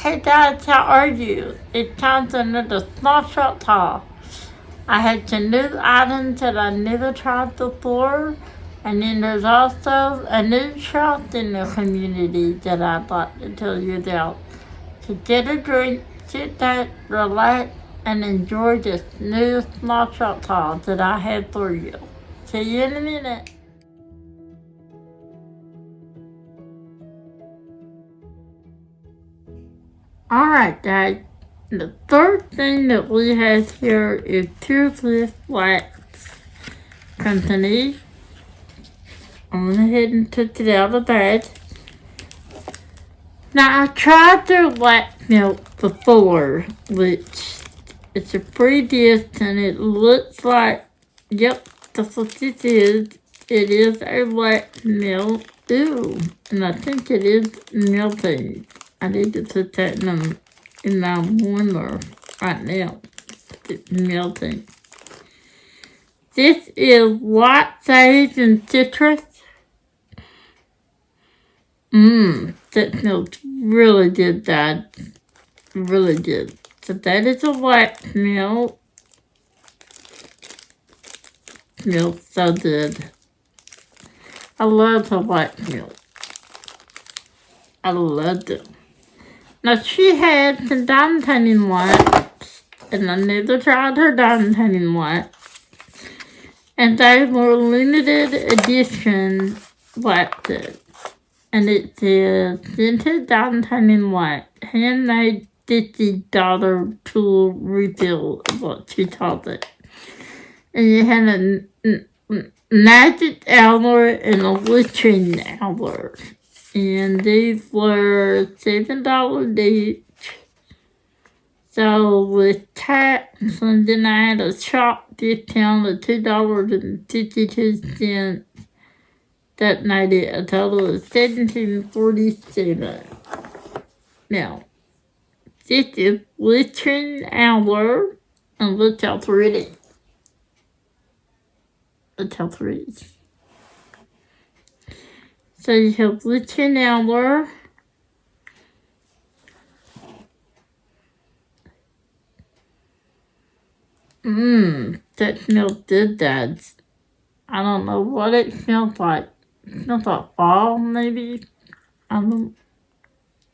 Hey Dad, how are you? It's time for another snapshot haul. I had some new items that I never tried before, and then there's also a new shop in the community that I'd like to tell you about. So get a drink, sit back, relax, and enjoy this new snapshot haul that I have for you. See you in a minute. Alright guys, the third thing that we have here is Toothless Wax Company. I went ahead and took it out of the bag. Now I tried their wax milk before, which it's a free gift and it looks like, yep, that's what this is. It is a wax milk. Ooh, and I think it is melting. I need to put that in my warmer right now. It's melting. This is white sage and citrus. That smells really good, Dad. Really good. So that is a white milk. Smells so good. I love the white milk. I loved it. Now she had some diamond tanning wax, and I never tried her diamond tanning wax. And they were limited edition waxes. And it says scented diamond tanning wax, handmade $50 tool refill is what she called it. And you had a magic hour and a witching hour. And these were $7 each. So with tax, and then I had a shop discount of $2.52. That made it a total of $17.47. Now, this is witching hour, and look how pretty. Look how pretty. So you have witching hour. That smells good, Dad. I don't know what it smells like. It smells like fall, maybe. I'm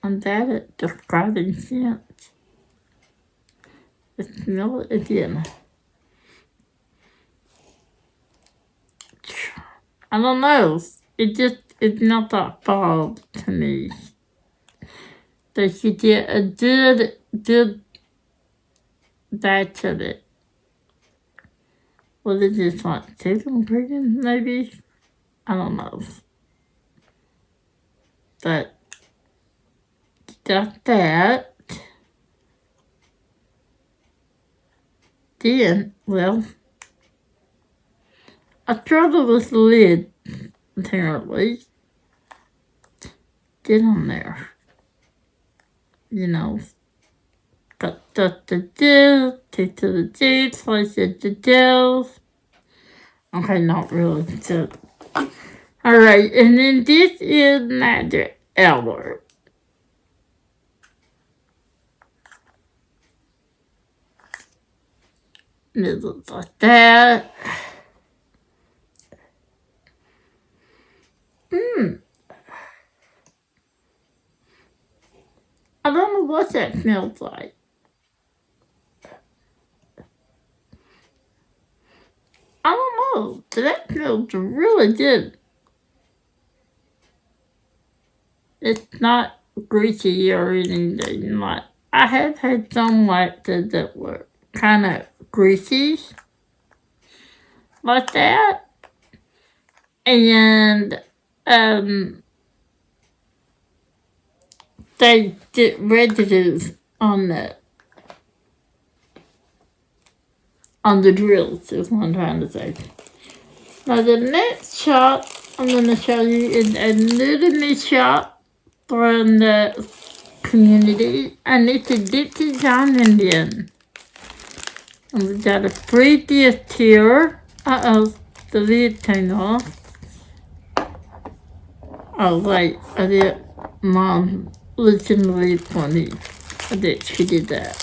bad at describing scents. Just smell it again. I don't know. It's not that fall to me. But you get a good batch of it. What is this, like chicken chicken, maybe? I don't know. But got that. Then, well, I struggled with the lid, apparently. Get on there. You know. Got the gel, take to the gel, slice it the gels. Okay, not really. So, alright, and then this is magic hour. It looks like that. I don't know what that smells like. I don't know. That smells really good. It's not greasy or anything. Like, I have had some waxes that were kind of greasy. Like that. And, they get residues on the drills, is what I'm trying to say. Now the next shop I'm going to show you is a new to me shop from the community, and it's a Dixie John Indian. And we got a free gift here. The lid came off. Oh wait, I did Mom listen to the lid for me. that she did that.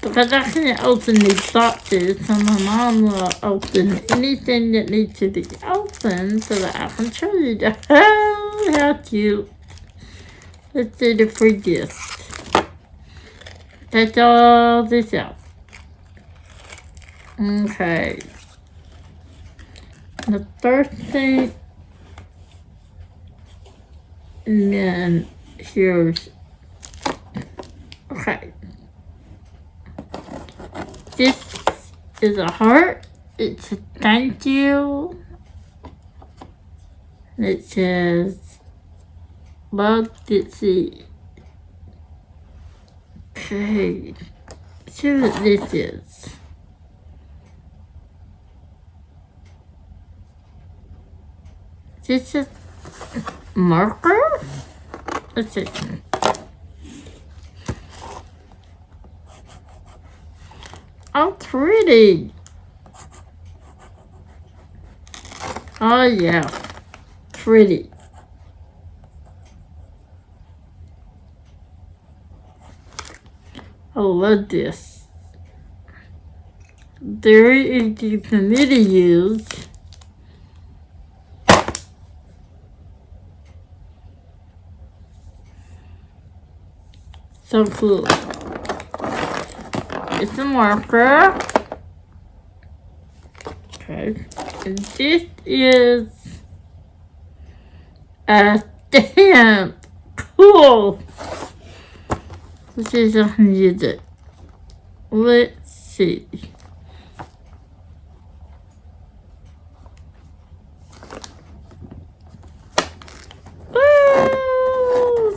Because I can't open these boxes, so my mom will open anything that needs to be opened so that I can show you the how cute. Let's do the free gift. Take all this out. Okay. The first thing, and then here's, okay. This is a heart. It's a thank you. And it says, love Ditsy. Okay. Let's see what this is. This is marker? Let's see. Oh, pretty. Oh, yeah. Pretty. I love this. Very easy for me to use. So cool. It's a marker. Okay. And this is a stamp. Cool. Let's see if I can use it. Let's see.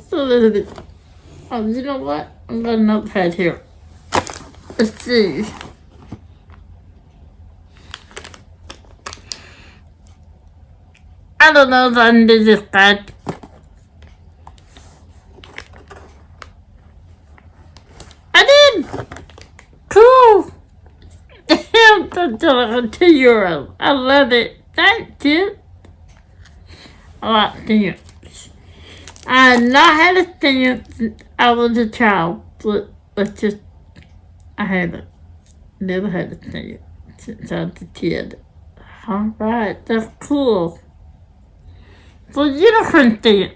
So a little bit. Oh, you know what? I'm got a notepad here. Let's see. I don't know if I can do this bad. I did! Cool! Damn, that's like a 2-year-old. I love it. Thank you. I like stamps. I have not had a stamp since I was a child, but let's just, I haven't. Never had a stamp since I was a kid. Alright, that's cool. So unicorn stamp.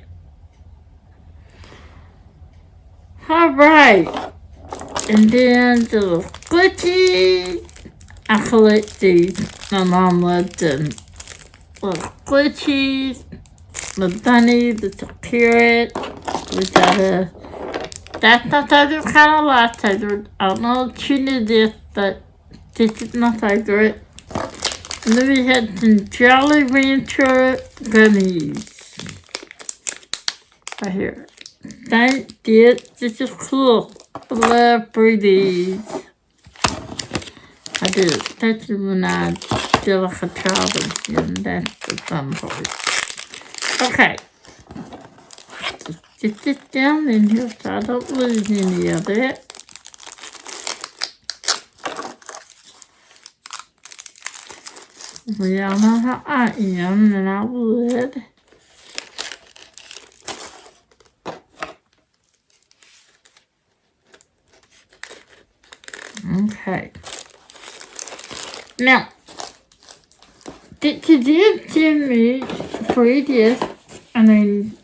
Alright. And then the little glitchy. I collect these. My mom loved them. Little glitchies. The bunny, the carrot. We got a, that's my favorite kind of lifesaver. I don't know if you knew this, but this is my favorite. And then we had some Jolly Rancher gummies. Right here. Thank you. This is cool. I love these. I do. Especially when I feel like a child again. That's the fun part. Okay. Just get this down in here so I don't lose any of it. We all know how I am, and I would. Okay. Now, did you did send me free gift? I mean,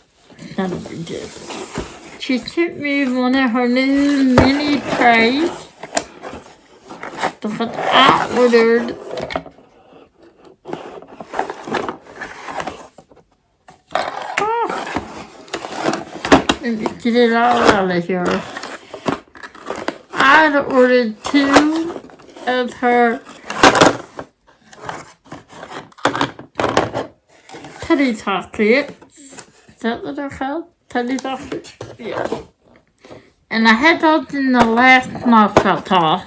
not a free gift. She sent me one of her new mini trays because I ordered let me get it all out of here. I had ordered 2 of her teddy chocolates. Is that what they're called? Teddy chocolates? Yeah. And I had those in the last knockout haul.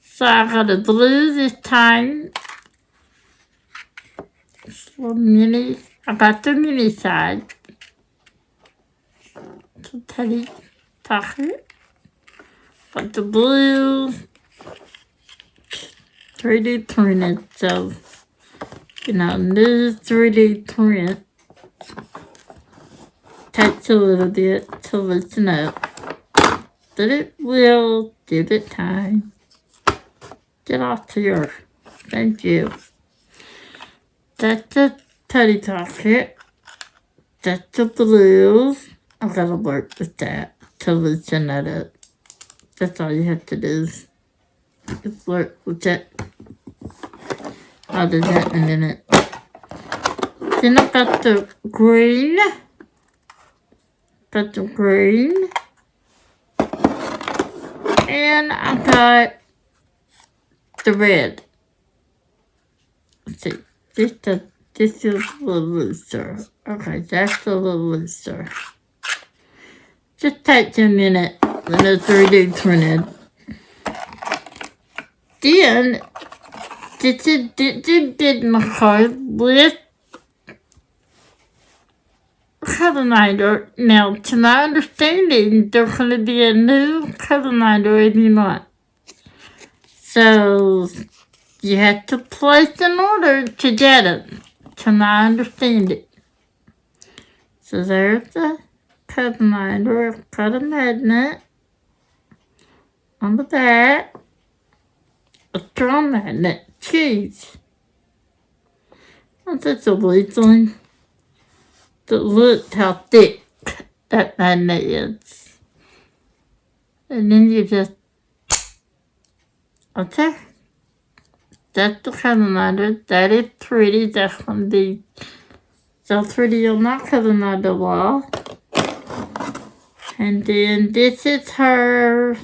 So I got a blue this time. So mini. I got the mini size. So teddy chocolate. Got the blue 3D printed, so new 3D print takes a little bit. to loosen up. But it will give it time. Get off here. Thank you. That's the teddy pocket. That's the blues. I gotta work with that to loosen that up. That's all you have to do. Just work with that. I'll do that in a minute. Then I got the green. Got the green. And I got the red. Let's see. This is a little looser. Okay, that's a little looser. Just takes a minute when it's 3D printed. Then, this is did my card with colorizer. Now, to my understanding, there's going to be a new colorizer every month. So, you have to place an order to get it, to my understanding. So, there's the colorizer. I've got a magnet on the back. A straw magnet. Jeez. That's such a weird thing. But look how thick that magnet is. And then you just... Okay. That's the colorizer. That is pretty. That's going to be so pretty on my colorizer wall. And then this is her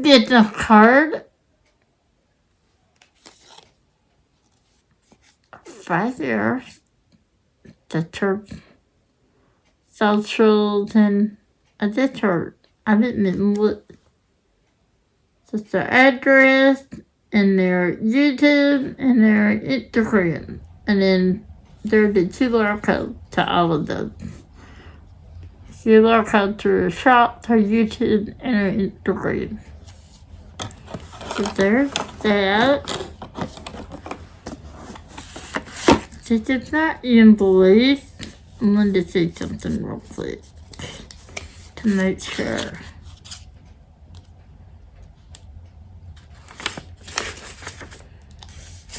business card. Right there. That's her socials and that's her. I didn't even look. That's their address and their YouTube and their Instagram. And then there's the QR code to all of those. QR code to her shop, her YouTube, and her Instagram. So there's that. This is not invoice. I'm going to say something real quick to make sure.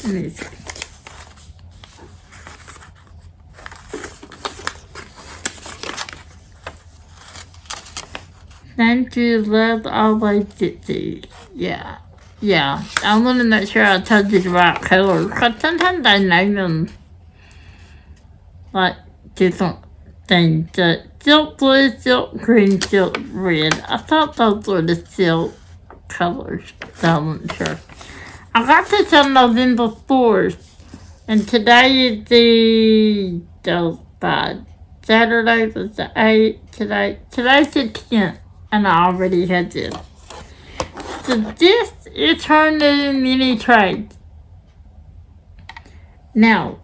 Let me see. Thank you, love, always, Dixie. Yeah. I want to make sure I told you the right color. Because sometimes I name them like different things. Silk blue, silk green, silk red. I thought those were the silk colors. So I wasn't sure. I got this on November 4th. And today is the Saturday was the 8th. Today's the 10th. And I already had this. So this is her new mini tray. Now,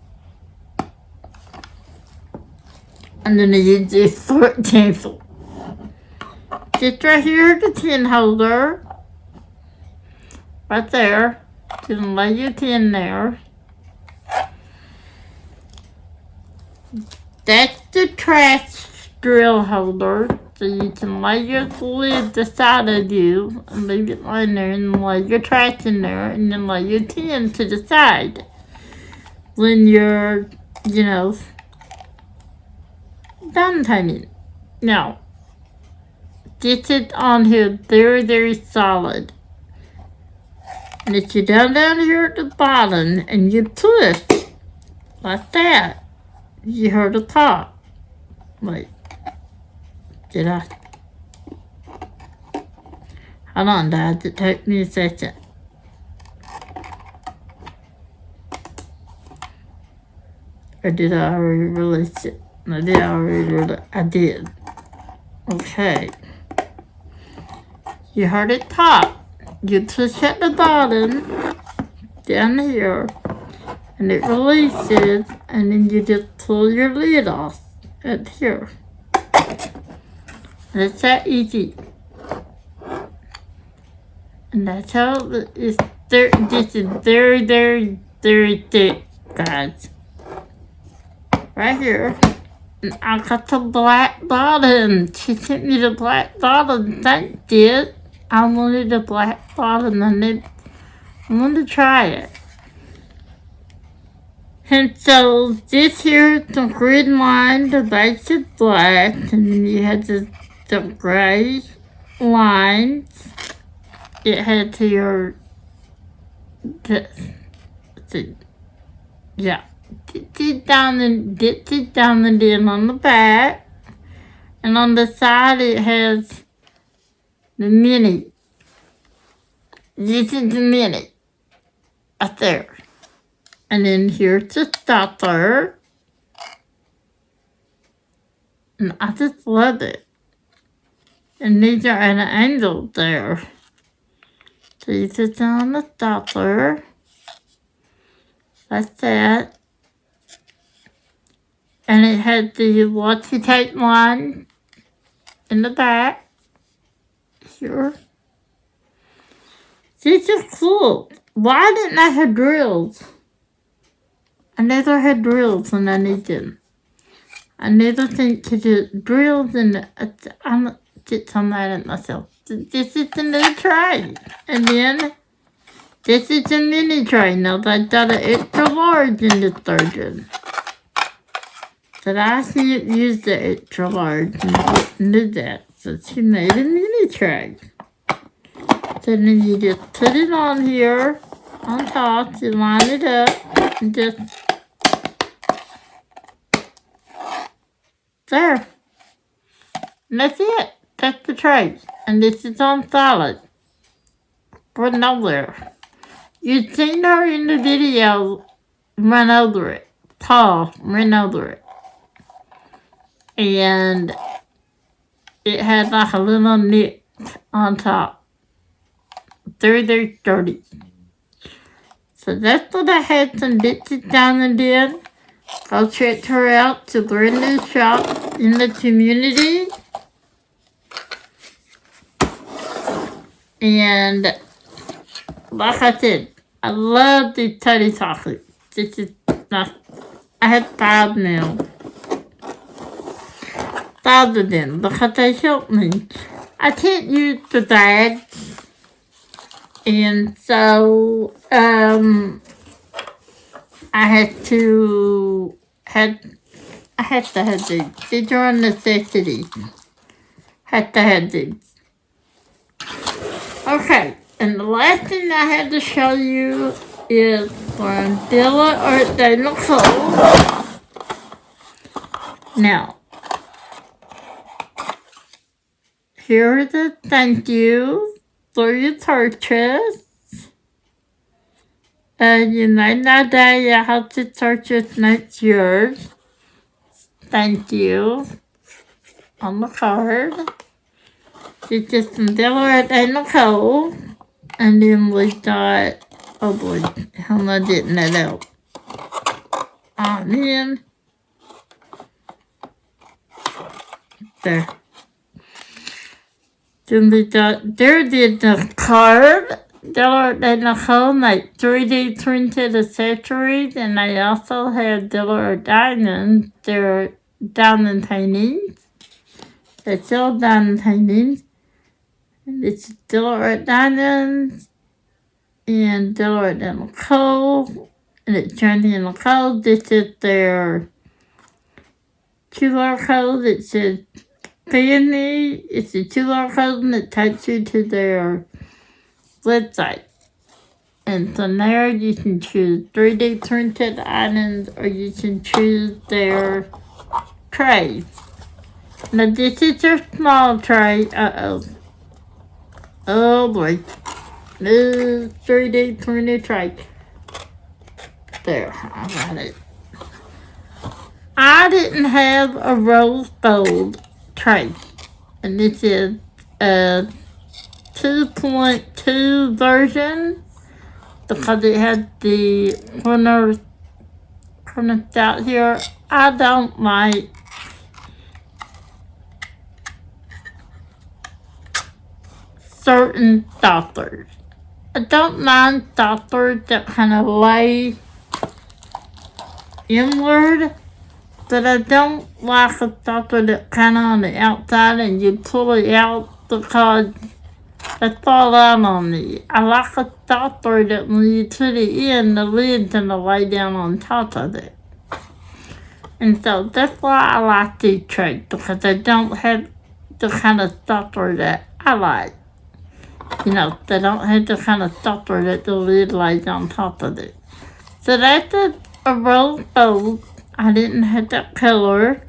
I'm going to use this for tinsel. Just right here, the tin holder. Right there. Just lay your tin there. That's the trash drill holder. So you can lay your lid beside of you and leave it laying there and lay your trash in there and then lay your tin to the side. When you're, done painting. Now, this is on here very, very solid. And if you're down here at the bottom and you push like that, you heard the top. Wait. Did I? Hold on, Dad. It took me a second. Or did I already release it? I did already release it. I did. Okay. You heard it pop. You push at the bottom, down here, and it releases, and then you just pull your lid off up here. And it's that easy. And that's how it's there. This is very, very, very thick, guys. Right here. And I got the black bottom. She sent me the black bottom. Thank you. I wanted the black bottom. I wanted to try it. And so this here is the grid line, the base is black, and then you had the gray lines. It had to your, yeah, dip it down and then on the back. And on the side it has the mini. This is the mini. Up there. And then here's the stopper. And I just love it. And these are at an angle there. So you sit on the stopper. That's that. And it had the washi tape line in the back. Here. This is cool. Why didn't I have drills? I never had drills when I need them. I never think to do drills and I'm get so mad at myself. This is the new tray. And then this is the mini tray. Now I got an extra large in the sturgeon. But I can't use the extra large and didn't do that. So she made a mini tray. So then you just put it on here on top, you line it up and just there. And that's it. That's the tray. And this is on solid. For nowhere. You've seen her in the video run over it. Paul ran over it. And it had like a little nick on top. They're dirty. So that's what I had some bitches down and did. I'll check her out to brand new shop in the community. And like I said, I love these teddy chocolates. This is not, I have 5 now. 5 of them because they help me. I can't use the bag. And so, I had to have these. These are a necessity. Had to have these. Okay, and the last thing I had to show you is from Dilla or De Nicole. Now, here are the thank yous for your purchase. You might not die, you have to purchase next year. Thank you. On the card. It's just some Delaware and Nicole. And then we got, oh boy, how am I getting that out? And then, there. Then we got, there did the card. Delaware and Nicole make 3D printed accessories. And they also have Delaware diamonds. They're diamond paintings. They sell diamond paintings. And it's Delaware diamonds. And Delaware and Nicole. And it's Johnny and Nicole. This is their QR code. It says Peony. It's a QR code and it takes you to their website. And from there you can choose 3D printed items or you can choose their trays. Now this is their small tray. Oh boy. This 3D printed tray. There, I got it. I didn't have a rose gold tray. And this is a 2.2 version because it had the corners out here. I don't like certain stoppers. I don't mind stoppers that kind of lay inward, But I don't like a stopper that kind of on the outside and you pull it out because they fall out on me. I like a stopper that when you put it in, the lid's going to lay down on top of it. And so that's why I like these trays, because they don't have the kind of stopper that I like. You know, they don't have the kind of stopper that the lid lays on top of it. So that's a roll of both. I didn't have that color.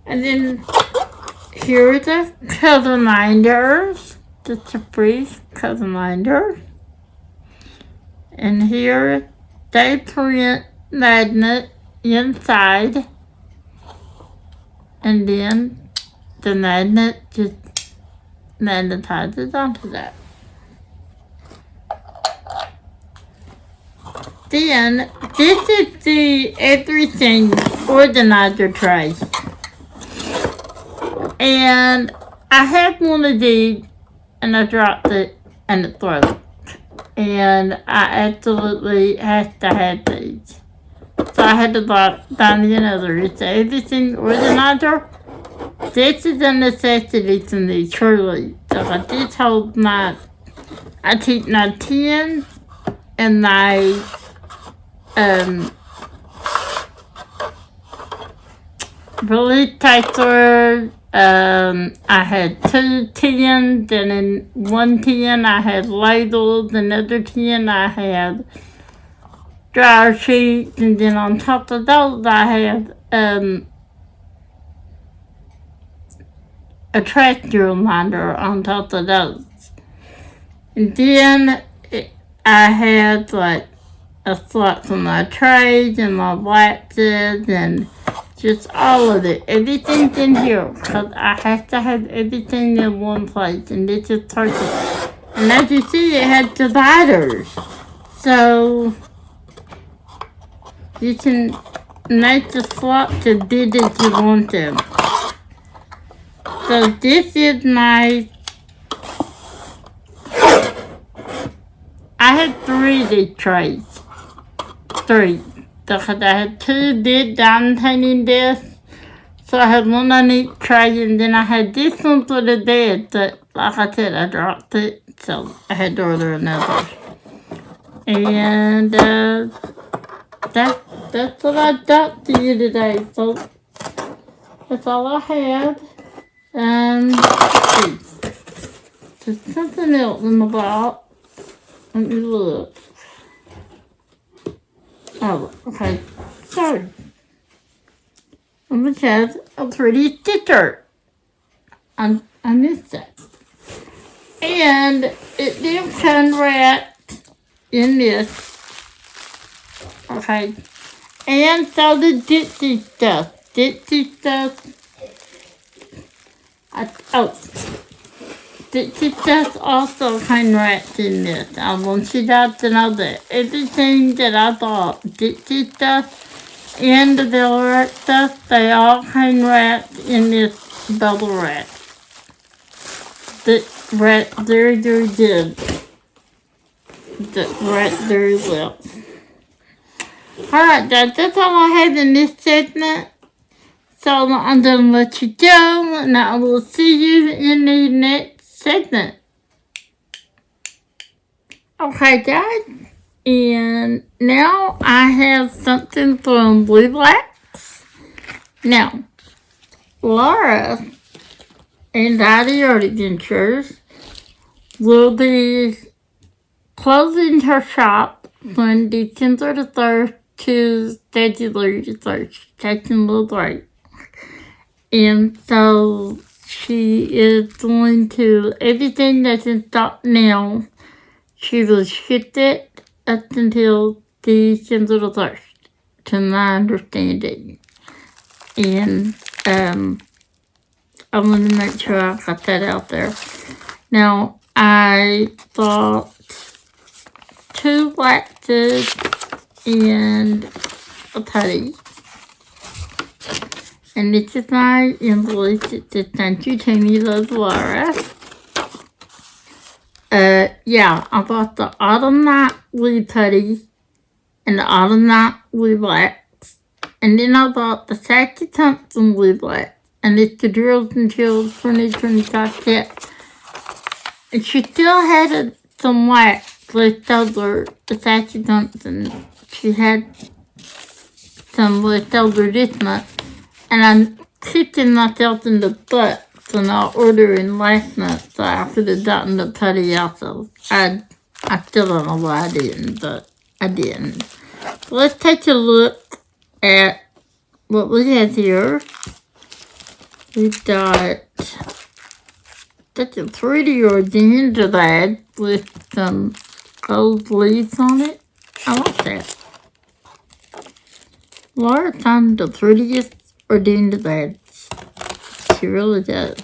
And then here are the cousin minders. Just a brief cousin minder. And here they print magnet inside. And then the magnet just magnetizes onto that. Then, this is the everything organizer tray. And I had one of these, and I dropped it, and it broke. And I absolutely had to have these. So I had to buy me another. It's the everything organizer. This is a necessity to me, truly. So this holds I keep my tins and my release taster. I had 2 tins, and in one tin I had ladles, another tin I had dryer sheets, and then on top of those I had a tractor reminder on top of those. And then I had like a slot for my trays and my waxes and just all of it. Everything's in here because I have to have everything in one place, and this is perfect. And as you see, it has dividers. So you can make the slots as big as you want them. So this is my, I had 3 of these trays. 3. Because I had 2 big diamond painting desks. So I had one on each tray, and then I had this one for the bed, but like I said, I dropped it, so I had to order another. And that's what I got to you today, so that's all I had. Let's see. There's something else in the box. Let me look. Oh, okay. Sorry. Which has a pretty sticker. I missed that. And it did come wrapped in this. Okay. And so the Dixie stuff. Dixie stuff. Dixie stuff also came wrapped in this. I want you guys to know that everything that I bought, Dixie stuff and the Velvet stuff, they all came wrapped in this bubble wrap. That wrapped very, very good. That wrapped very well. Alright guys, that's all I have in this segment. So I'm going to let you go, and I will see you in the next segment. Okay guys, and now I have something from Blue Blacks. Now, Laura and Daddy Adventures will be closing her shop from December the 3rd to February the 3rd. She's taking a little break. And so she is going to, everything that's in stock now, she will ship it up until December the 1st, to my understanding. And I want to make sure I got that out there. Now, I bought 2 waxes and a putty. And this is my invoice. It says, "Thank you, Tammy, love, Laura." Yeah, I bought the Autumn Night Blue Putty and the Autumn Night Blue Wax. And then I bought the Sassy Thompson Blue Black. And it's the Drills and Chills 2025 set. And she still had some wax left over, the Sassy Thompson. She had some left over this month. And I'm kicking myself in the butt for not ordering last month, so I could have gotten the putty also. I still don't know why I didn't, but I didn't. So let's take a look at what we have here. We've got such a pretty organza bag with some gold leaves on it. I like that. Laura found the prettiest organza bags. She really does.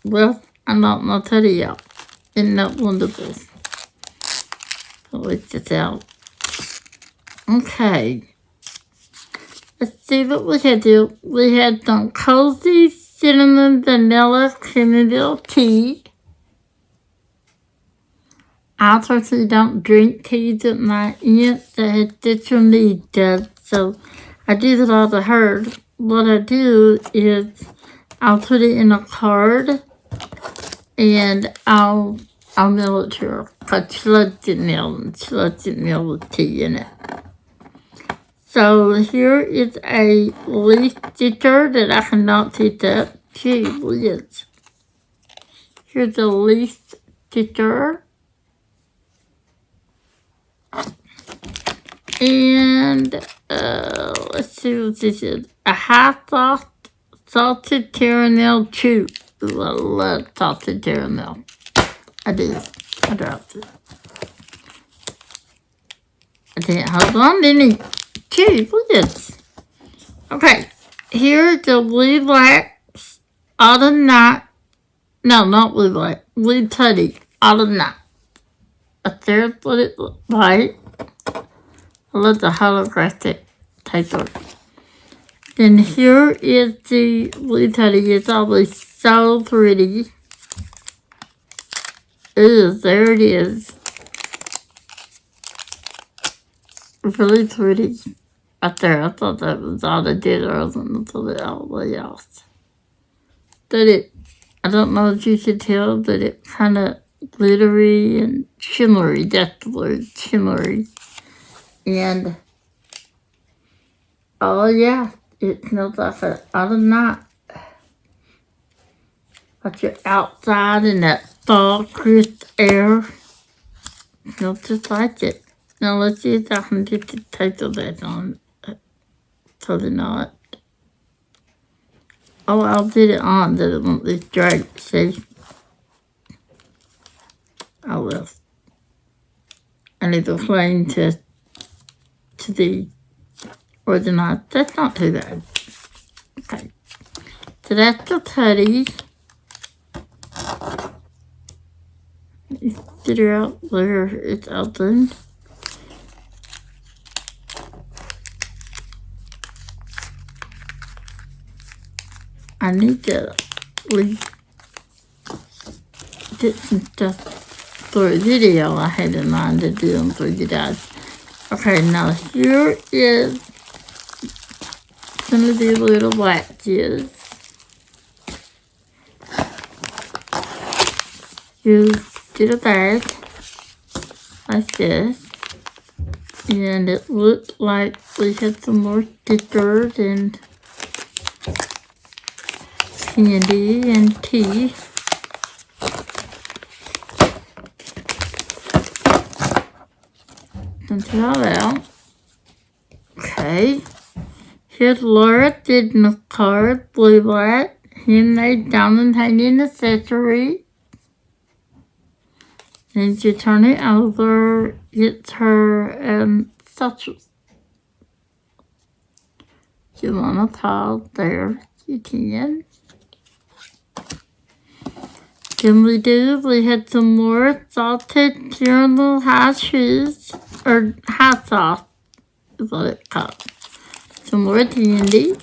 Well, I'm not gonna tell you. Isn't that wonderful? So let's just out. Okay. Let's see what we had here. We had some cozy cinnamon vanilla chamomile tea. I personally don't drink teas at my aunt that has special needs does, so I do that all to her. What I do is I'll put it in a card and I'll mail it to her. Because she loves it mailed, and she loves it mailed with tea in it. So here is a leaf sticker that I cannot pick up. Gee whiz. Here's a leaf sticker. And let's see what this is. A high soft salted caramel chew. Ooh, I love salted caramel. I do. I dropped it. I didn't hold on, didn't I? Gee, look at this. Okay, here's the blue black autumn night. No, not blue black. Blue teddy autumn night. Up there's what it looks like. I love the holographic paper. Then here is the blue teddy. It's always so pretty. Ooh, there it is. Really pretty. Up there, I thought that was all I did. I was going to pull it all the way off. But I don't know if you could tell, but it kind of glittery and shimmery. That's the word, shimmery. And, oh yeah, it smells like an autumn night. Like you're outside in that fall crisp air. It smells just like it. Now let's see if I can get the taste of that on. Totally not. Oh, I'll put it on that it won't be straight, see? I will. I need to flame to the organized. That's not too bad. Okay. So that's the putty. You figure out where it's open. I need to leave some stuff for a video I had in mind to do them for you guys. Okay, now here is some of the little waxes. You get a bag like this, and it looked like we had some more stickers and candy and tea. Dump it all out. Okay. Here's Laura did in the card, blue black, handmade diamond hanging accessory. And you turn it over, it's her satchels. You want to pile there, you can. Then we had some more salted caramel high shoes, or high sauce is what it's called. Some more candy.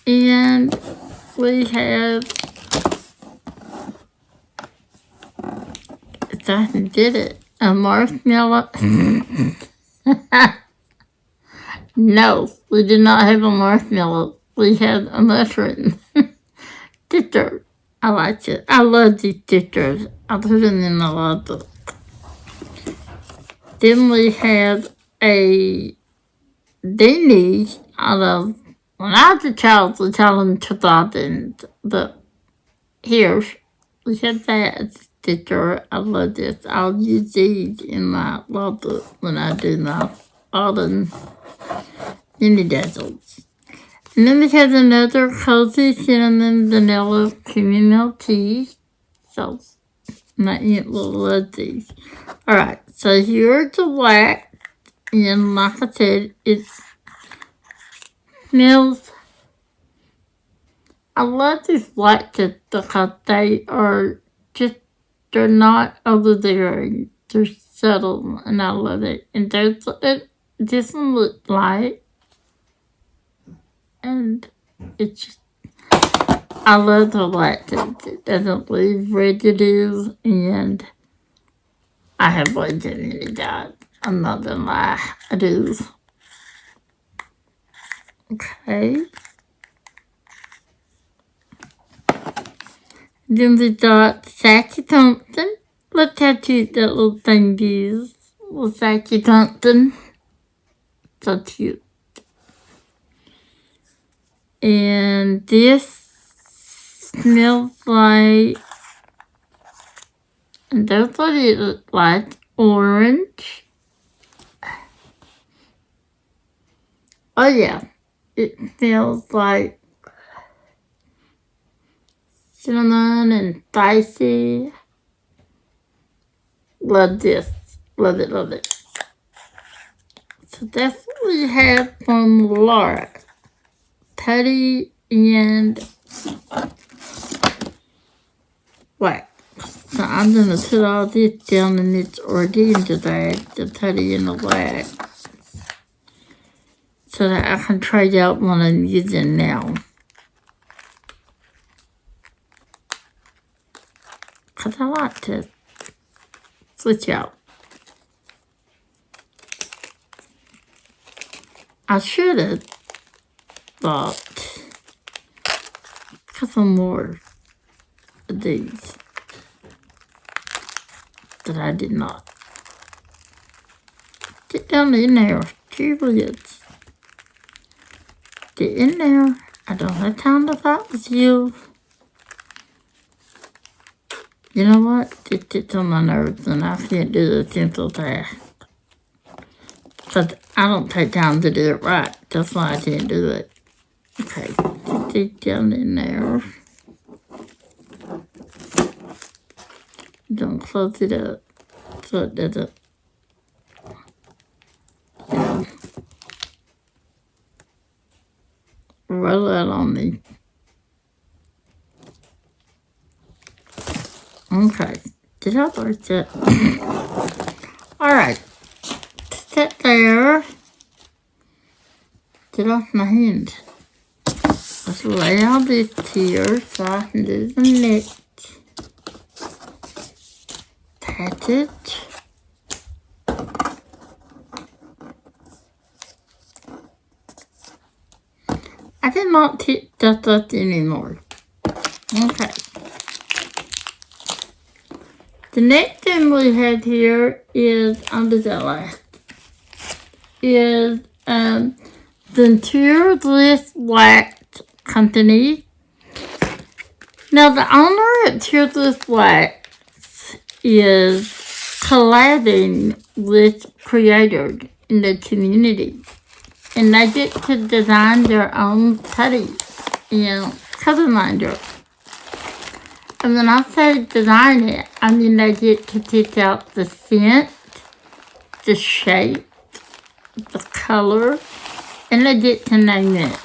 And we have, if I did it, a marshmallow. No, we did not have a marshmallow. We had a mushroom. Titter. I liked it. I love these titters. I put them in a lot of. Then we had a Denny's out of, when I was a child, we called them 2000, but here, we had that sticker. I love this. I'll use these in my notebook when I do my autumn mini dazzles. And then we have another cozy cinnamon vanilla creamy milk tea. So my aunt will love these. Alright, so here's the wax. And like I said, it smells. I love these waxes because they are just, they're not over there. They're subtle, and I love it. And there's this one looks light, and it's just, I love the waxes. It doesn't leave residue, and I have way too many guys. I'm not gonna lie, I do. Okay. Then we got Sassy Thompson. Look how cute that little thing is. Little Sassy Thompson. So cute. And this smells like, and that's what it looks like, orange. Oh yeah, it smells like cinnamon and spicy. Love this. Love it, love it. So that's what we have from Laura. Teddy and wax. So I'm going to put all this down in its organza bag, the Teddy and the wax, so that I can try out what I'm using now. Because I like to switch out. I should have bought a couple more of these, but I did not. Get down in there, Julius. Get in there. I don't have time to fight with you. You know what? It gets on my nerves and I can't do the simple task. Because I don't take time to do it right. That's why I can't do it. Okay, get these down in there. Don't close it up so it doesn't. Roll that on me. Okay, did I burst it? Alright, sit there. Get off my hand. Let's lay all this here so I can do the next. Attach it. I did not take that up anymore. Okay. The next thing we have here is, under the last, is the Interior List Wax Company. Now, the owner at Tier List Wax is collabing with creators in the community. And they get to design their own putty and cover minder. And when I say design it, I mean they get to pick out the scent, the shape, the color, and they get to name it.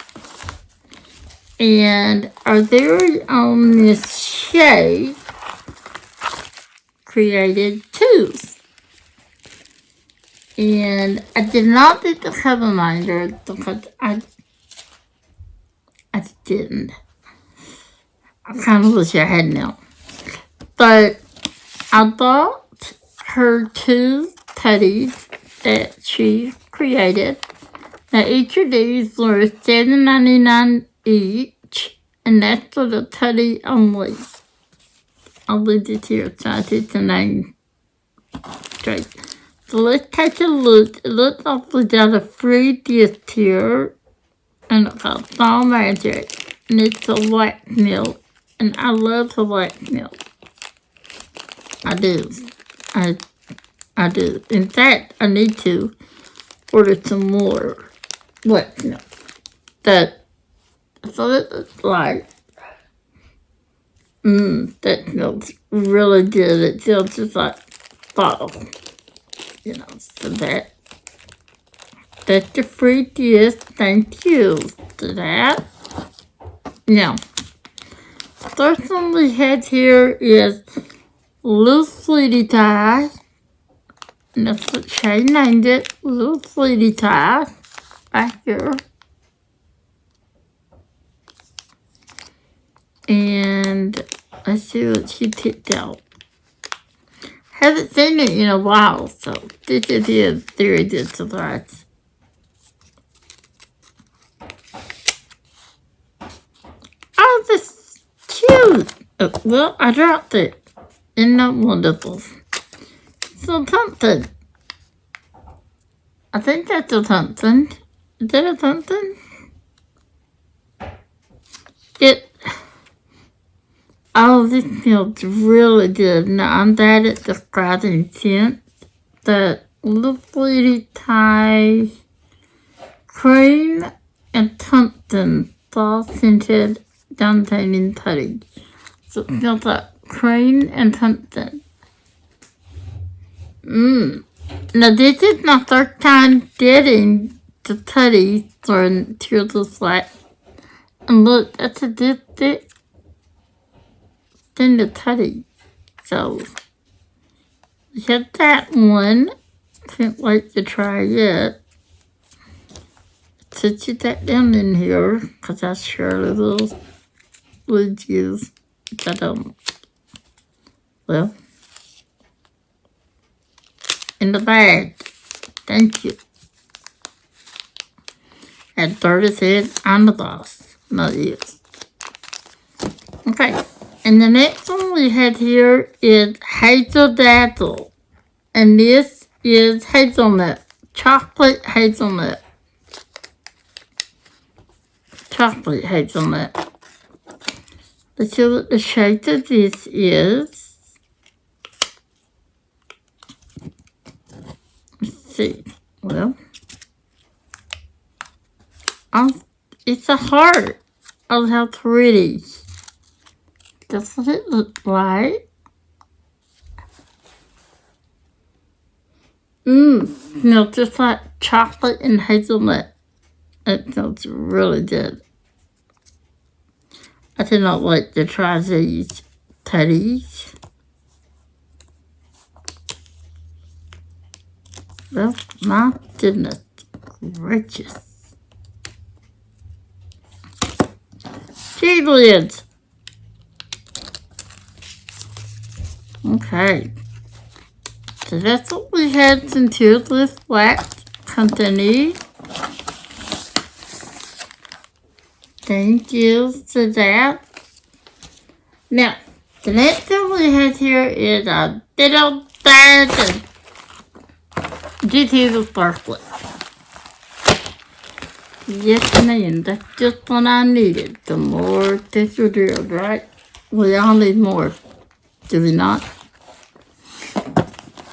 And our very own Miss Shay created two. And I did not do the cover minder because I didn't. I kind of wish I had now. But I bought her two putties that she created. Now each of these were $7.99 each, and that's for the teddy only. I'll leave it here so I did the name straight. So let's take a look. It looks like we got a free gift here, and it's called Fall Magic, and it's a wax milk, and I love the wax milk. I do. I do. In fact, I need to order some more wax milk. That's what it looks like. That smells really good. It feels just like fall. So that's the free gift. Thank you for that. Now, first one we have here is Little Sweetie Tie. And that's what Shay named it. Little Sweetie Tie. Right here. And let's see what she picked out. Haven't seen it in a while, so this is a very good surprise. Oh, this is cute. Oh, well, I dropped it. Isn't that wonderful? So something. I think that's a something. Is that a something? Oh, this smells really good. Now, I'm bad at describing scents. The Little Sweetie Tie cream and tungsten fall scented containing putty. So it smells like cream and tungsten. Now, this is my first time getting the putty from Tearless Wax. And look, that's a good thick than the teddy. So we have that one. Can't wait to try it. So put that down in here because I surely will use. I don't. Well, in the bag. Thank you. And Berta said, I'm the boss. Not you. Okay. And the next one we have here is Hazel Dazzle. And this is hazelnut. Chocolate hazelnut. Chocolate hazelnut. Let's see what the shape of this is. Let's see. Well, it's a heart. Oh, how pretty. That's what it looks like. Smells just like chocolate and hazelnut. It smells really good. I did not like to try these teddies. Well, my goodness gracious. Tea lids. Okay, so that's what we had some Tearless Wax Company. Thank you for that. Now, the next thing we have here is a little bag of GT the Sparklet. Yes, ma'am, that's just what I needed. The more texture drilled, right? We all need more. Do we not?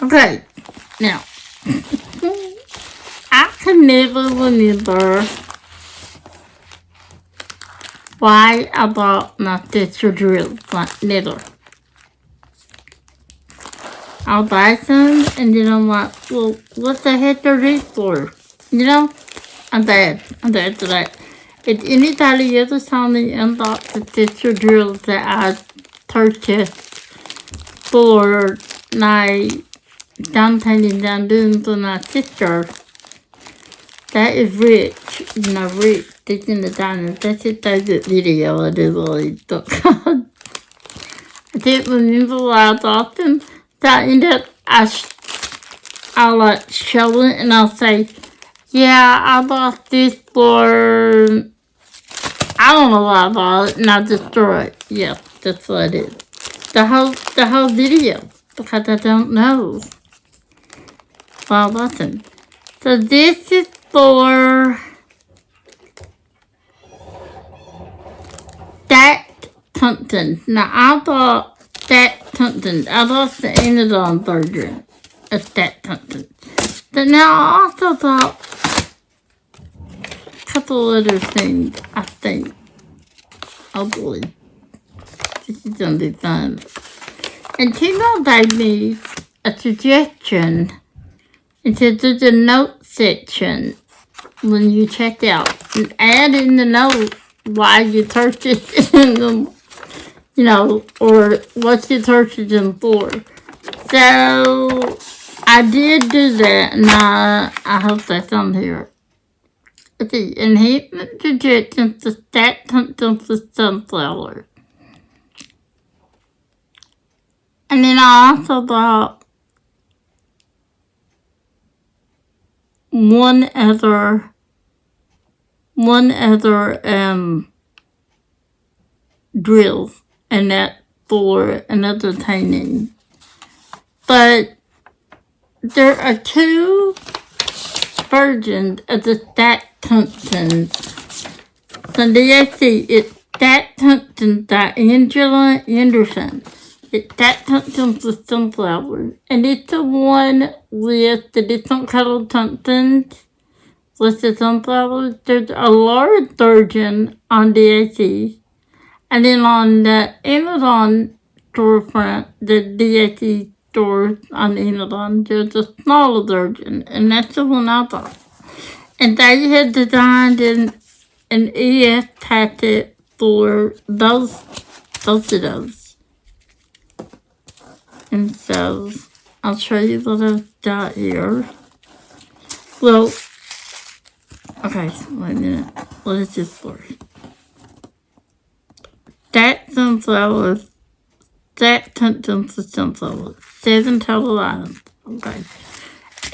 Okay, now, I can never remember why I bought my texture drill never. I'll buy some, and then I'm like, well, what the heck are these for? I'm bad to that. If anybody ever saw me unbox the texture drill that I purchased for my down painting I'm doing for my sister, that is Rich. Rich, it's in the diamond. That's his favorite video, I do believe. I can't remember why I bought them. So I end up, I'll like show it and I'll say, Yeah, I bought this for, I don't know why I bought it and I destroyed it. Yeah, that's what I did. The whole video, because I don't know. Well, listen. So this is for that Tumpton. Now I bought that Tumpton. I bought the Amazon version of that Tumpton. But now I also bought a couple other things, I think. Oh boy. This is gonna be fun. And Tino gave me a suggestion. It said there's a note section when you check out. And add in the note why you purchased them, you know, or what you purchased them for. So I did do that, and I hope that's on here. Let's see, enhancement suggestions to stack pumpkins with sunflower. And then I also bought one other drill, and that for another painting. But there are two versions of the stack pumpkins. So let's see, it's stack pumpkins by Angela Anderson. It's stack pumpkins with sunflowers. And it's the one with the different colored pumpkins with the sunflowers. There's a large version on DAC. And then on the Amazon storefront, the DAC store on Amazon, there's a smaller version. And that's the one I bought. And they had designed an EF packet for both of those. And so I'll show you what I've got here. Well, okay, wait a minute. What is this for? That sunflower, that pumpkins with sunflower. 7 total items. Okay.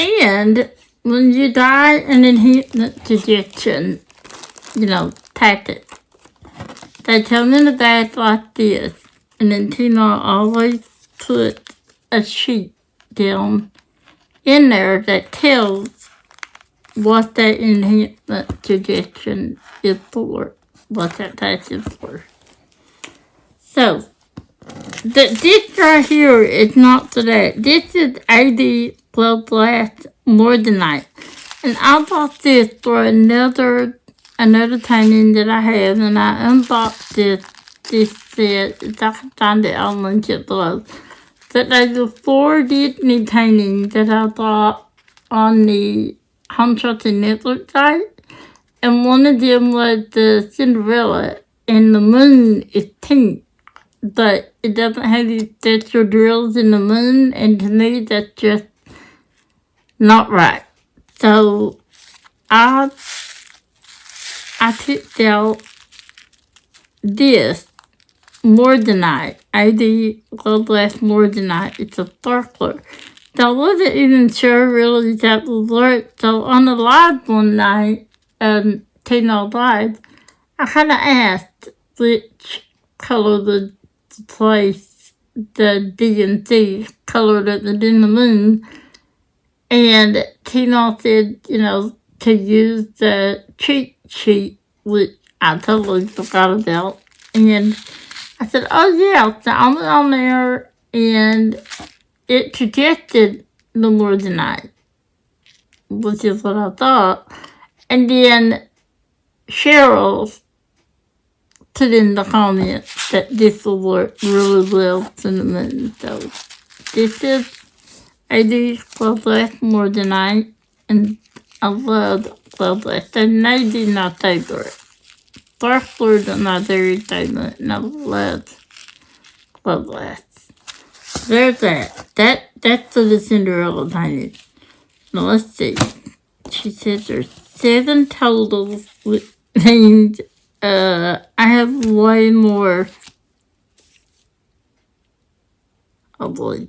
And when you buy an enhancement suggestion, you know, packet, they come in a bag like this. And then Tina always put a sheet down in there that tells what that enhancement suggestion is for, what that pack is for. So, this right here is not for that. This is 80 Glow Blast Morganite. And I bought this for another painting that I have, and I unboxed this set. If I can find it, I'll link it below. But there's a 4 Disney paintings that I bought on the Home Shopping Network site. And one of them was the Cinderella, and the moon is pink. But it doesn't have these texture drills in the moon, and to me that's just not right. So I picked out this Morganite, ID Glow Blast Morganite. It's a sparkler. So I wasn't even sure really that would work. So on the live one night, Tina Live, I kind of asked which color the place the DNC colored it in the moon, and Tina said, you know, to use the cheat sheet, which I totally forgot about. And I said, oh yeah, so I went on there and it suggested the Morganite, which is what I thought. And then Cheryl put in the comments that this will work really well for the moon. So this is AD Glow Blast Morganite, and I love Glow Blast. And they did not favorite. Sparklers are my very favorite, and I love Glow Blast. There's that. That's for the Cinderella painting. Now let's see. She says there's 7 totals, which means I have way more. Oh boy.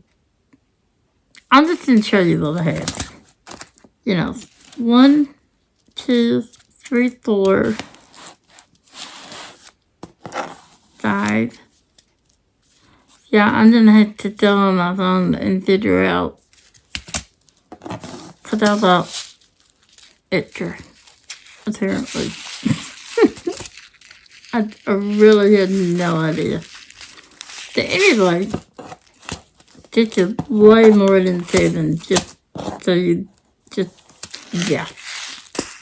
I'm just going to show you what I have. You know, 1, 2, 3, 4, 5. Yeah, I'm gonna have to go on my phone and figure out, because I thought extra, apparently. I really had no idea. So anyway, this is way more than 7, just so you, yeah,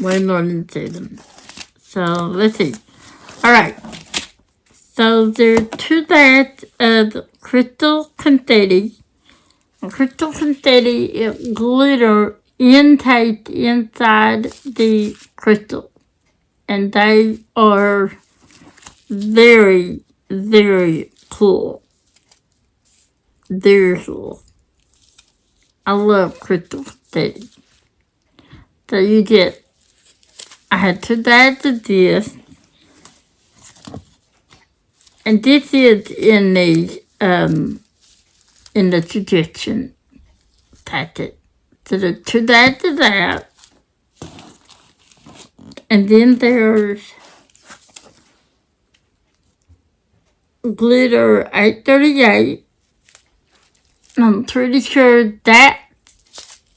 way more than 7. So let's see. Alright, so there are 2 bags of crystal confetti. Crystal confetti is glitter encased inside the crystal. And they are very, very cool. Very cool. I love crystal confetti. So you get, I had 2 bags of this. And this is in the tradition packet. So the 2 bags of that. And then there's glitter 838. I'm pretty sure that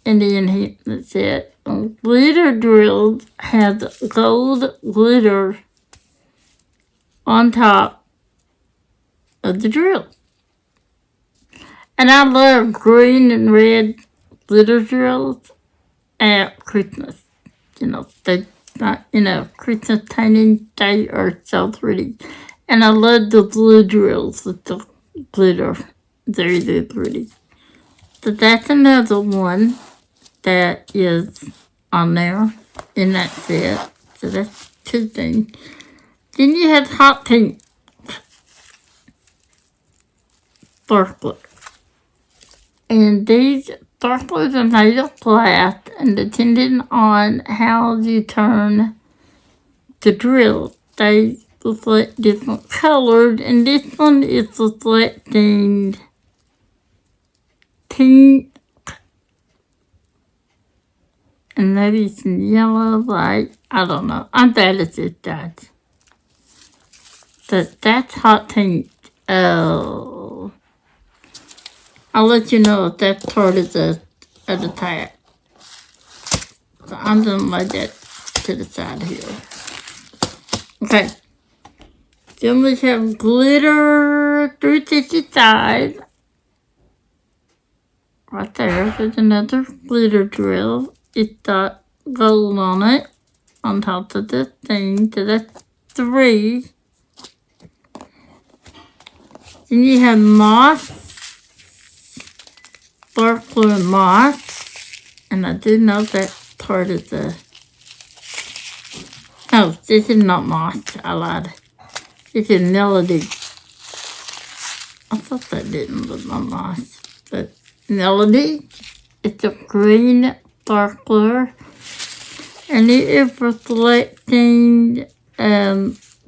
in the enhancement set, glitter drills has gold glitter on top of the drill. And I love green and red glitter drills at Christmas. They Christmas painting, they are so pretty. And I love the blue drills with the glitter. Very, very pretty. So that's another one that is on there in that set. So that's 2 things. Then you have hot pink sparkler. And these sparklers are made of glass, and depending on how you turn the drill, they reflect different colors. And this one is reflecting pink and maybe some yellow light. I don't know. I'm bad at this, guys. But that's hot pink. Oh. I'll let you know if that's part of the pack. So I'm going to lay that to the side here. Okay. Then we have glitter 355. Right there. There's another glitter drill. It's got gold on it. On top of this thing. So that's 3. Then you have moss. Sparkler moss. And I do know that's part of the... Oh, this is not moss. I lied. This is melody. I thought that didn't look like moss. But melody. It's a green sparkler. And it is reflecting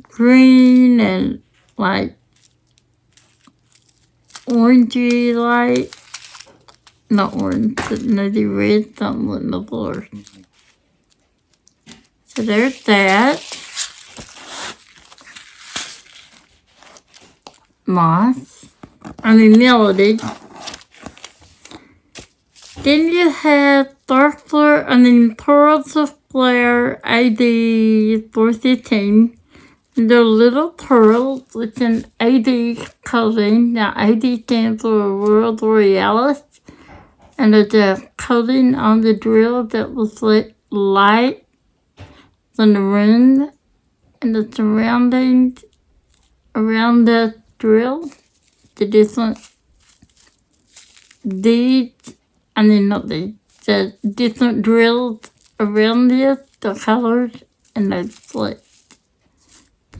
green and like orangey light. Not orange, but maybe red, something on the floor. So there's that. Moss. Melody. Then you have Pearls of Flare AD 415. They're little pearls with an AD coding. Now AD stands for World Royalist. And there's a coating on the drill that will reflect light from the room and the surroundings around the drill. The different beads, the different drills around this, the colors, and they reflect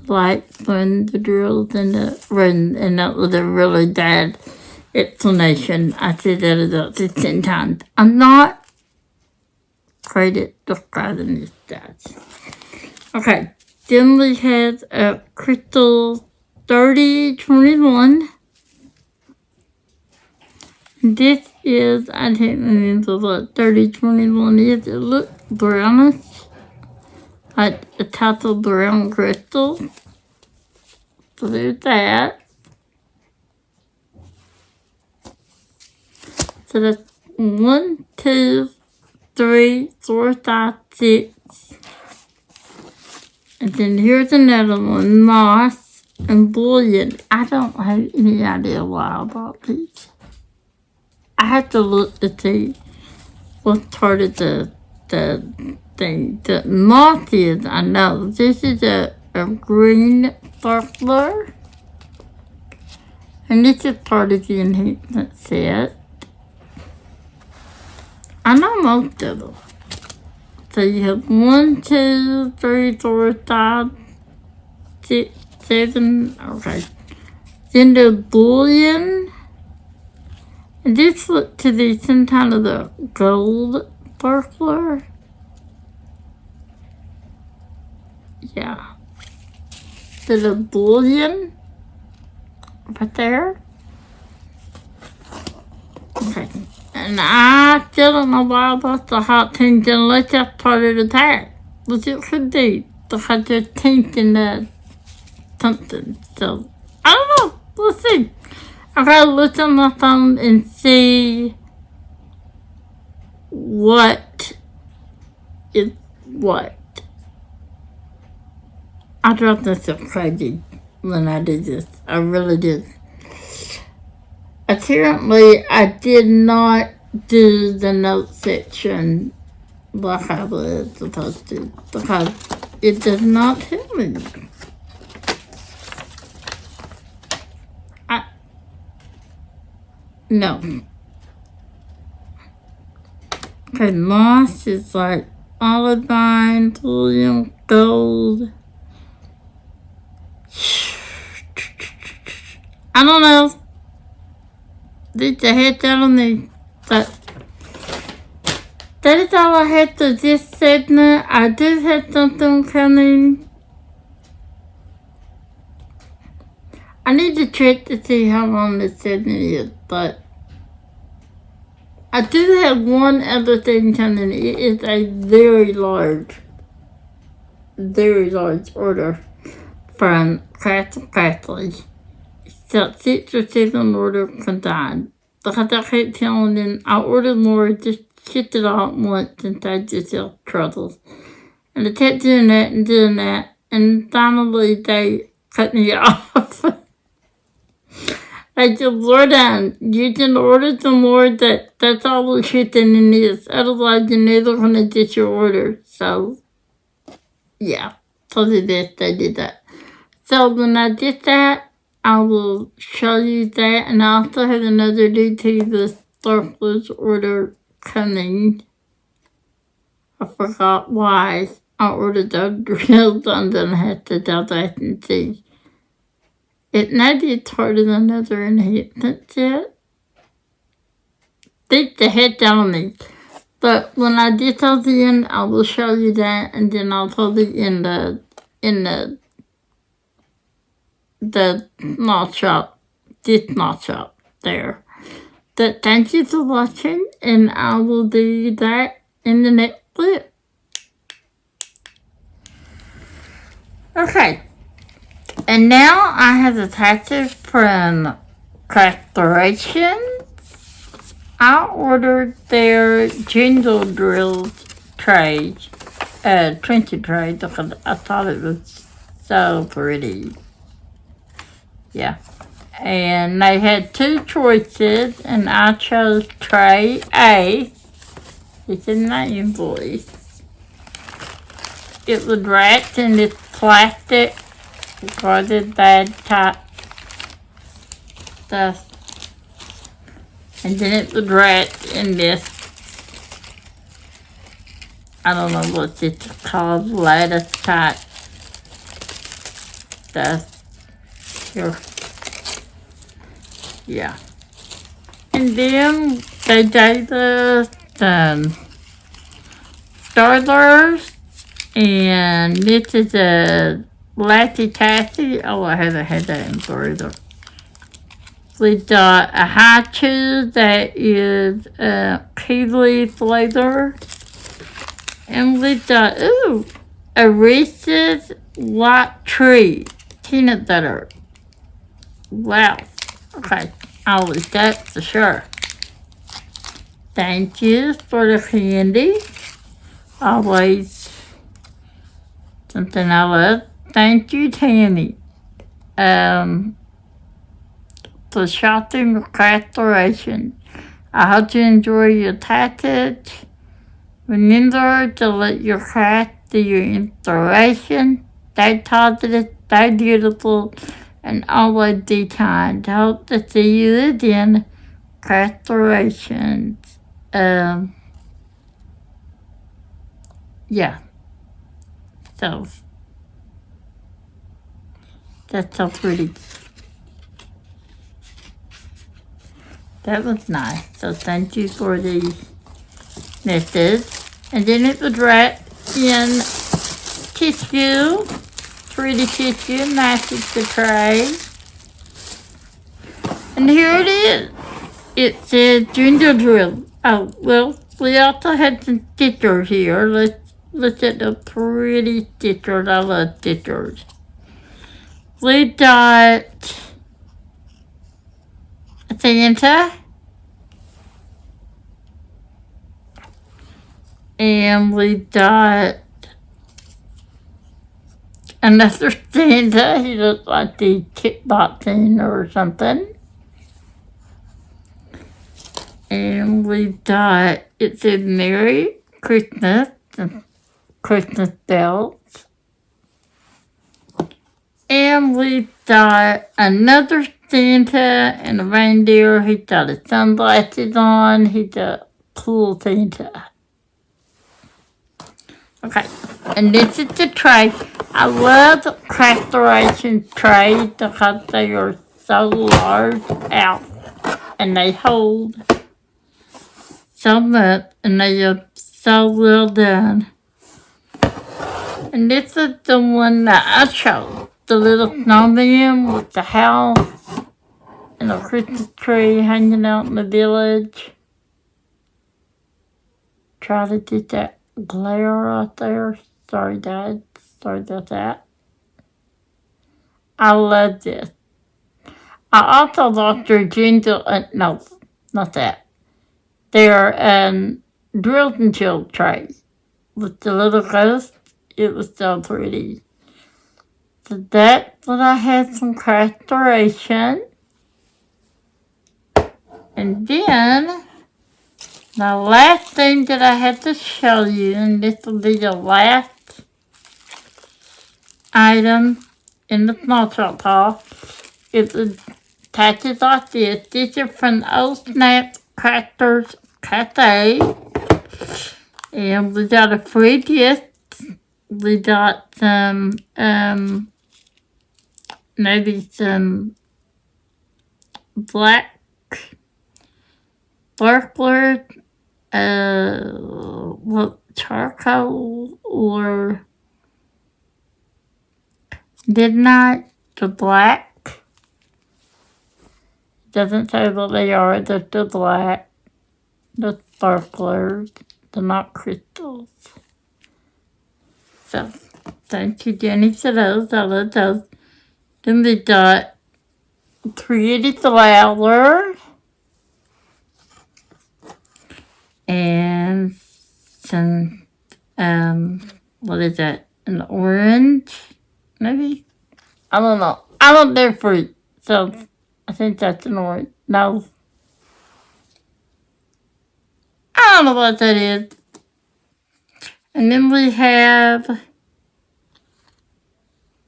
light from the drills and the room. And that was a really bad explanation. I said that about 15 times. I'm not great at describing this, guys. Okay, then we have a crystal 3021. This is, I can't remember what 3021 is. It looks brownish. I attached the round crystal through that. So that's 1, 2, 3, 4, 5, 6. And then here's another one, moss and bullion. I don't have any idea why I bought these. I have to look to see what part of the thing. The moss is, I know. This is a green sparkler. And this is part of the enhancement set. I know most of them. So you have 1, 2, 3, 4, 5, 6, 7. Okay. Then the bullion. And this looked to be some kind of the gold sparkler. Yeah. So the bullion right there. Okay. And I still don't know why I bought the hot pink unless that's part of the tag. Which it could be. Because there's pink in the something. So, I don't know. We'll see. I gotta look on my phone and see what is what. I dropped myself crazy when I did this. I really did. Apparently, I did not do the note section like I was supposed to because it does not tell me. No. Okay, moss is like olivine, bullion, gold. I don't know. Did the head on me? But that is all I had to this segment. I do have something coming. I need to check to see how long this segment is, but I do have one other thing coming. It is a very large order from Crashley. It's got 6 or 7 orders combined. Because I kept telling them I ordered more, just shipped it all at once and saved yourself troubles. And I kept doing that, and finally they cut me off. I said, Lord, you can order some more, that's all the shipping in this. Otherwise, you're never going to get your order. So, yeah, for the best they did that. So, when I did that, I will show you that. And I also have another DT, the surplus order coming. I forgot why I ordered those drills and then I had to go back and see. It may be part of another enhancement set. Beat the head down on me. But when I get those in, I will show you that, and then I'll put it in the small shop, this small shop there. But thank you for watching, and I will do that in the next clip. Okay. And now I have a package from Craftoration. I ordered their jingle drills tray, 20 tray, because I thought it was so pretty. Yeah. And they had 2 choices, and I chose tray A. It's in my invoice. It was wrapped in this plastic guarded bag type stuff. And then it was wrapped in this, I don't know what it's called, lattice type stuff. Here. Yeah. And then they gave us some starters, and this is a Lassie Tassie. Oh, I haven't had that in further. We got a high chew that is kiwi flavor. And we got, ooh, a Reese's White Tree peanut butter. Wow. Okay, I'll eat that for sure. Thank you for the candy. Always something I love. Thank you, Tammy. For shopping with Crashley. I hope you enjoy your package. Remember to let your craft do your inspiration. Stay positive, stay beautiful, and always be kind. Hope to see you again. Crashley. Yeah. So that's so pretty. That was nice. So thank you for the message. And then it was wrapped in tissue, pretty tissue, matches the tray. And here it is. It says ginger drill. Oh, well, we also had some stickers here. Let's look at the pretty stickers. I love stickers. We got Santa. And we got another Santa. He looks like the kickboxing or something. And we got, it said Merry Christmas, and Christmas bells. And we got another Santa and a reindeer. He got his sunglasses on. He's a cool Santa. Okay, and this is the tray. I love Craftation trays because they are so large out and they hold so much and they are so well done. And this is the one that I chose. The little snowman with the house and a Christmas tree hanging out in the village. Try to get that glare right there. Sorry, Dad. Sorry about that. I love this. I also lost their ginger, no, not that. Their drills and chill trays with the little ghost. It was so pretty. So that's what I had from Craftation. And then the last thing that I had to show you, and this will be the last item in the small shop haul, is the patches like this. These are from Old Snap Crackers Cafe. And we got a free gift. We got some, maybe some black sparkler, charcoal or midnight to black. Doesn't say what they are, just the black, the sparklers, they're not crystals. So, thank you, Jenny, for those. I love those. Then we got Pretty Flower and some, what is that? An orange, maybe? I don't know. I don't do fruit, so I think that's an orange. No. I don't know what that is. And then we have,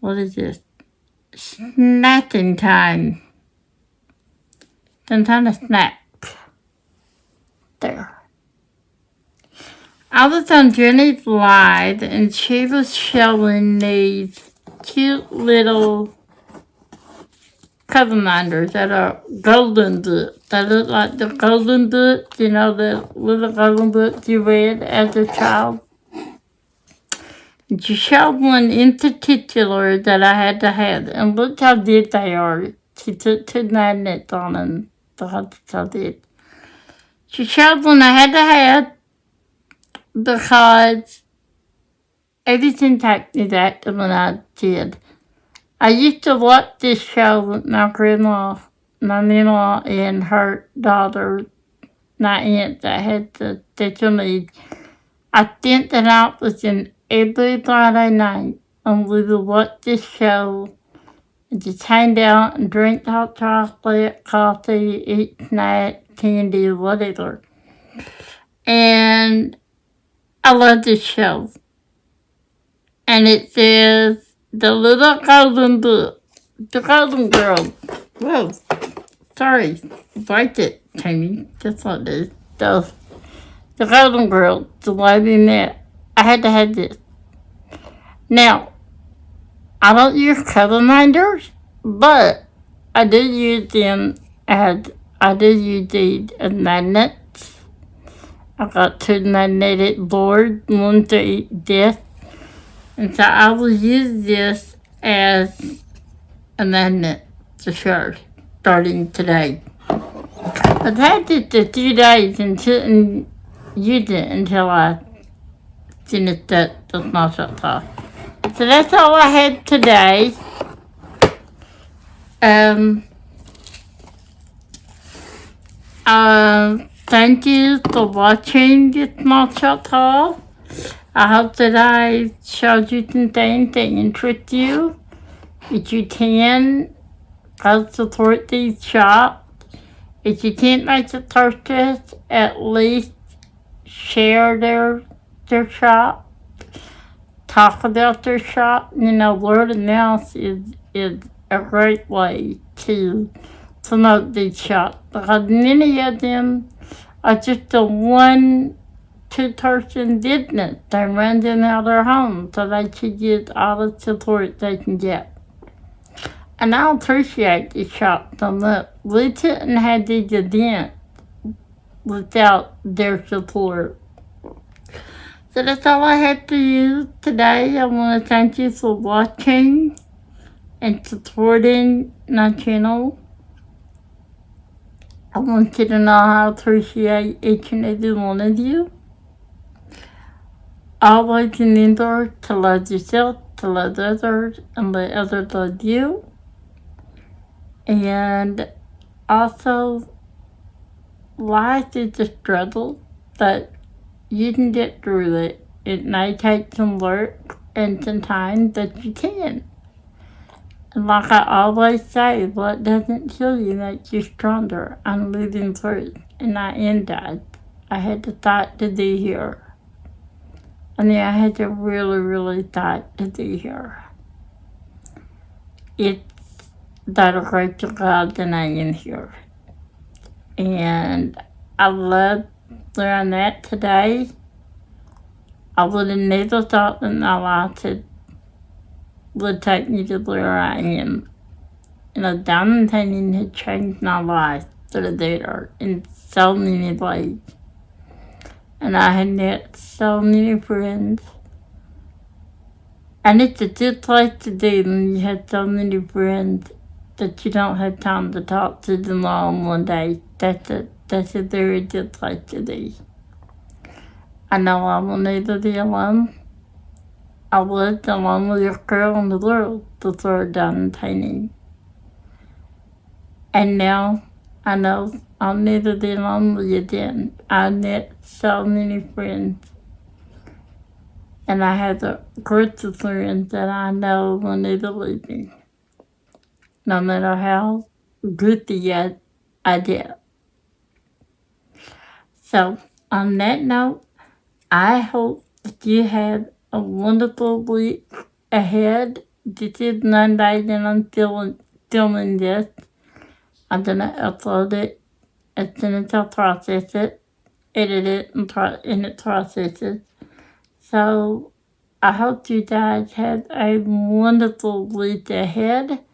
what is this? Snacking time. Some kind of snack. There. I was on Jenny's live and she was showing these cute little cover minders that are golden books. They look like the golden books, you know, the little golden books you read as a child. And she showed one in particular that I had to have. And look how big they are. She took 2 magnets on them. That's how big. She showed one I had to have because Everything takes me back to when I was a kid. I used to watch this show with my grandma, my mama, and her daughter, my aunt that had the special needs. I spent the night with them every Friday night, and we would watch this show and just hang out and drink hot chocolate, coffee, eat snacks, candy, whatever. And I love this show. And it says, The Little Golden Book, The Golden Girl. Whoa, sorry, break it, Tammy, just like this. The Golden Girl, the lady net. I had to have this. Now, I don't use color minders, but I did use them as, I did use these as magnets. I got two magnetic boards, one to each disc. And so I will use this as a magnet for sure, starting today. I've had this a few days and couldn't use it until I finished that the small shop toss. So that's all I had today. Thank you for watching this small shop haul. I hope that I showed you some things that interest you. If you can, go support these shops. If you can't make the purchase, at least share their shop. Talk about their shop. You know, word of mouth is a great way to promote these shops, because many of them are just a one, two-person business. They run them out of their home so they can get all the support they can get. And I appreciate the shop so much. We couldn't have these events without their support. So that's all I have for you today. I want to thank you for watching and supporting my channel. I want you to know how I appreciate each and every one of you. Always remember to love yourself, to love others, and let others love you. And also, life is a struggle, but you can get through it. It may take some work and some time, but you can. And like I always say, what doesn't kill you makes you stronger. I'm living through, and I am that. I had to fight to be here. I mean, I had to really, really fight to be here. It's that a grace of God that I am here. And I love where I'm at today. I would have never thought that my life would take me to where I am. You know, diamond painting had changed my life for the better in so many ways. And I had met so many friends. And it's a good place to be when you have so many friends that you don't have time to talk to them all in one day. That's a very good place to be. I know I will never be alone. I was the loneliest girl in the world before done painting. And now I know I'll never be lonely again. I met so many friends. And I have a group of friends that I know will never leave me. No matter how goofy I get. So, on that note, I hope that you have a wonderful week ahead. This is Monday and I'm filming this. I'm going to upload it as soon as I process it, edit it, and it processes. So, I hope you guys have a wonderful week ahead.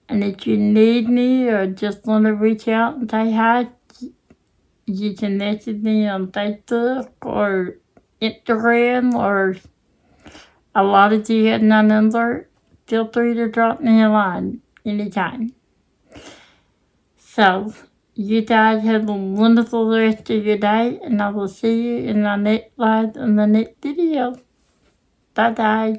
And if you need me or just want to reach out and say hi, you can message me on Facebook or Instagram, or a lot of you have my number. Feel free to drop me a line anytime. So, you guys have a wonderful rest of your day, and I will see you in my next live in the next video. Bye, guys.